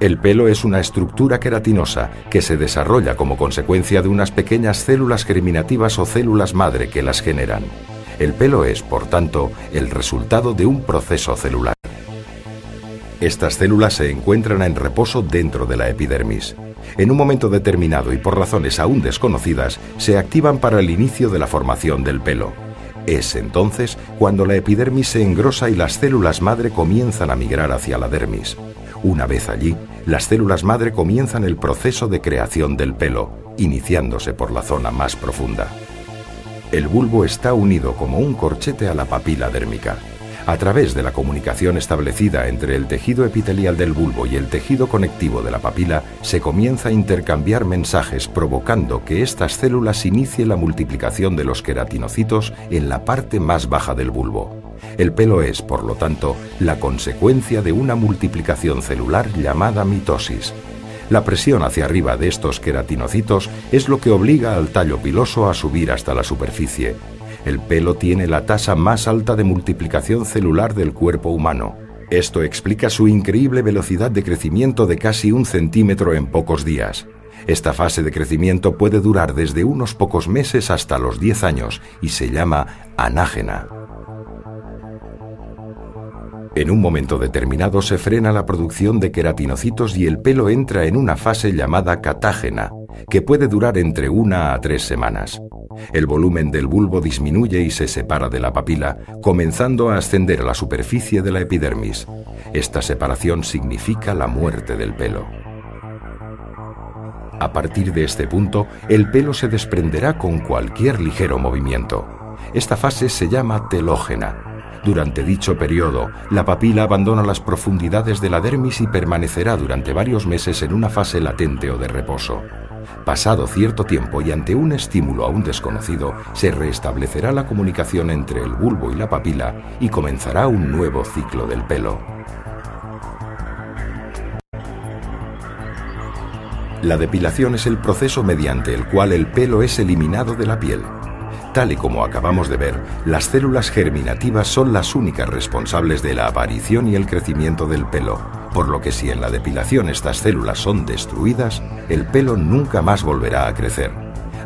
El pelo es una estructura queratinosa que se desarrolla como consecuencia de unas pequeñas células germinativas o células madre que las generan. El pelo es, por tanto, el resultado de un proceso celular. Estas células se encuentran en reposo dentro de la epidermis. En un momento determinado y por razones aún desconocidas, se activan para el inicio de la formación del pelo. Es entonces cuando la epidermis se engrosa y las células madre comienzan a migrar hacia la dermis. Una vez allí, las células madre comienzan el proceso de creación del pelo, iniciándose por la zona más profunda. El bulbo está unido como un corchete a la papila dérmica. A través de la comunicación establecida entre el tejido epitelial del bulbo y el tejido conectivo de la papila, se comienza a intercambiar mensajes provocando que estas células inicien la multiplicación de los queratinocitos en la parte más baja del bulbo. El pelo es, por lo tanto, la consecuencia de una multiplicación celular llamada mitosis. La presión hacia arriba de estos queratinocitos es lo que obliga al tallo piloso a subir hasta la superficie. El pelo tiene la tasa más alta de multiplicación celular del cuerpo humano. Esto explica su increíble velocidad de crecimiento de casi 1 centímetro en pocos días. Esta fase de crecimiento puede durar desde unos pocos meses hasta los 10 años y se llama anágena. En un momento determinado se frena la producción de queratinocitos y el pelo entra en una fase llamada catágena, que puede durar entre 1 a 3 semanas. El volumen del bulbo disminuye y se separa de la papila, comenzando a ascender a la superficie de la epidermis. Esta separación significa la muerte del pelo. A partir de este punto, el pelo se desprenderá con cualquier ligero movimiento. Esta fase se llama telógena. Durante dicho periodo, la papila abandona las profundidades de la dermis y permanecerá durante varios meses en una fase latente o de reposo. Pasado cierto tiempo y ante un estímulo aún desconocido, se restablecerá la comunicación entre el bulbo y la papila y comenzará un nuevo ciclo del pelo. La depilación es el proceso mediante el cual el pelo es eliminado de la piel. Tal y como acabamos de ver, las células germinativas son las únicas responsables de la aparición y el crecimiento del pelo, por lo que si en la depilación estas células son destruidas, el pelo nunca más volverá a crecer.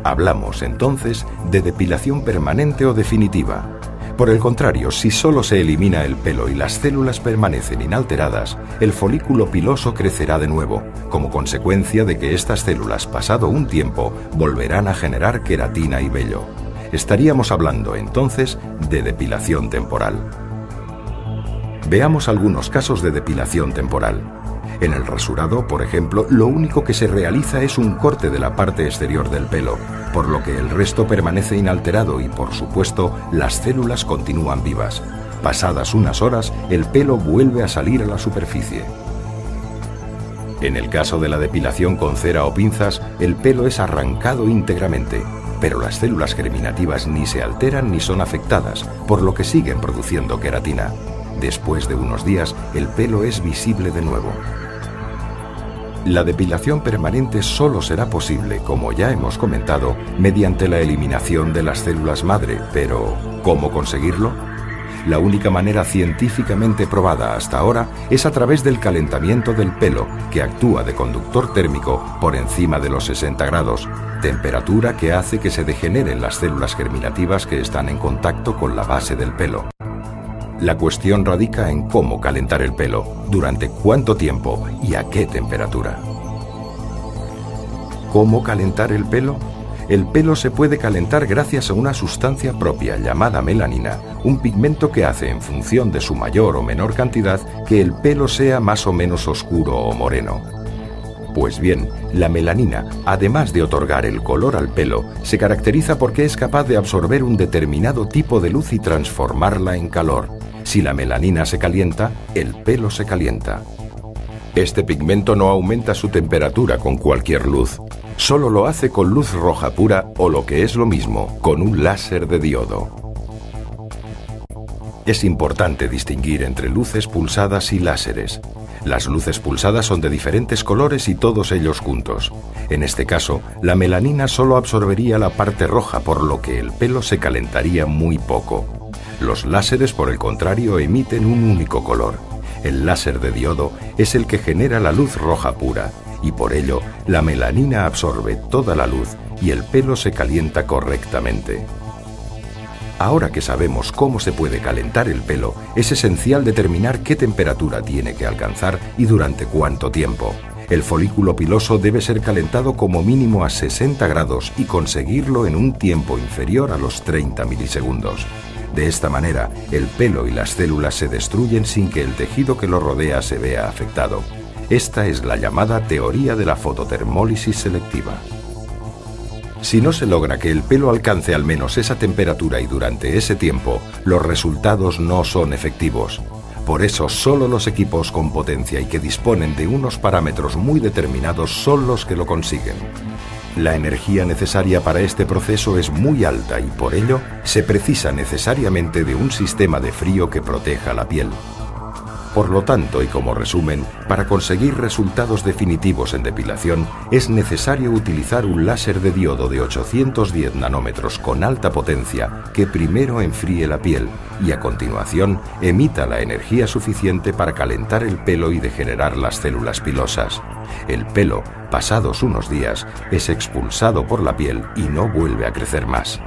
Hablamos entonces de depilación permanente o definitiva. Por el contrario, si solo se elimina el pelo y las células permanecen inalteradas, el folículo piloso crecerá de nuevo, como consecuencia de que estas células, pasado un tiempo, volverán a generar queratina y vello. Estaríamos hablando entonces de depilación temporal. Veamos algunos casos de depilación temporal. En el rasurado, por ejemplo, lo único que se realiza es un corte de la parte exterior del pelo, por lo que el resto permanece inalterado y, por supuesto, las células continúan vivas. Pasadas unas horas, el pelo vuelve a salir a la superficie. En el caso de la depilación con cera o pinzas, el pelo es arrancado íntegramente, pero las células germinativas ni se alteran ni son afectadas, por lo que siguen produciendo queratina. Después de unos días, el pelo es visible de nuevo. La depilación permanente solo será posible, como ya hemos comentado, mediante la eliminación de las células madre, pero ¿cómo conseguirlo? La única manera científicamente probada hasta ahora es a través del calentamiento del pelo, que actúa de conductor térmico por encima de los 60 grados, temperatura que hace que se degeneren las células germinativas que están en contacto con la base del pelo. La cuestión radica en cómo calentar el pelo, durante cuánto tiempo y a qué temperatura. ¿Cómo calentar el pelo? El pelo se puede calentar gracias a una sustancia propia llamada melanina, un pigmento que hace en función de su mayor o menor cantidad que el pelo sea más o menos oscuro o moreno. Pues bien, la melanina, además de otorgar el color al pelo, se caracteriza porque es capaz de absorber un determinado tipo de luz y transformarla en calor. Si la melanina se calienta, el pelo se calienta. Este pigmento no aumenta su temperatura con cualquier luz. Solo lo hace con luz roja pura o, lo que es lo mismo, con un láser de diodo. Es importante distinguir entre luces pulsadas y láseres. Las luces pulsadas son de diferentes colores y todos ellos juntos. En este caso, la melanina solo absorbería la parte roja, por lo que el pelo se calentaría muy poco. Los láseres, por el contrario, emiten un único color. El láser de diodo es el que genera la luz roja pura y por ello la melanina absorbe toda la luz y el pelo se calienta correctamente. Ahora que sabemos cómo se puede calentar el pelo, es esencial determinar qué temperatura tiene que alcanzar y durante cuánto tiempo. El folículo piloso debe ser calentado como mínimo a 60 grados y conseguirlo en un tiempo inferior a los 30 milisegundos. De esta manera, el pelo y las células se destruyen sin que el tejido que lo rodea se vea afectado. Esta es la llamada teoría de la fototermólisis selectiva. Si no se logra que el pelo alcance al menos esa temperatura y durante ese tiempo, los resultados no son efectivos. Por eso, solo los equipos con potencia y que disponen de unos parámetros muy determinados son los que lo consiguen. La energía necesaria para este proceso es muy alta y por ello se precisa necesariamente de un sistema de frío que proteja la piel. Por lo tanto, y como resumen, para conseguir resultados definitivos en depilación es necesario utilizar un láser de diodo de 810 nanómetros con alta potencia que primero enfríe la piel y a continuación emita la energía suficiente para calentar el pelo y degenerar las células pilosas. El pelo, pasados unos días, es expulsado por la piel y no vuelve a crecer más.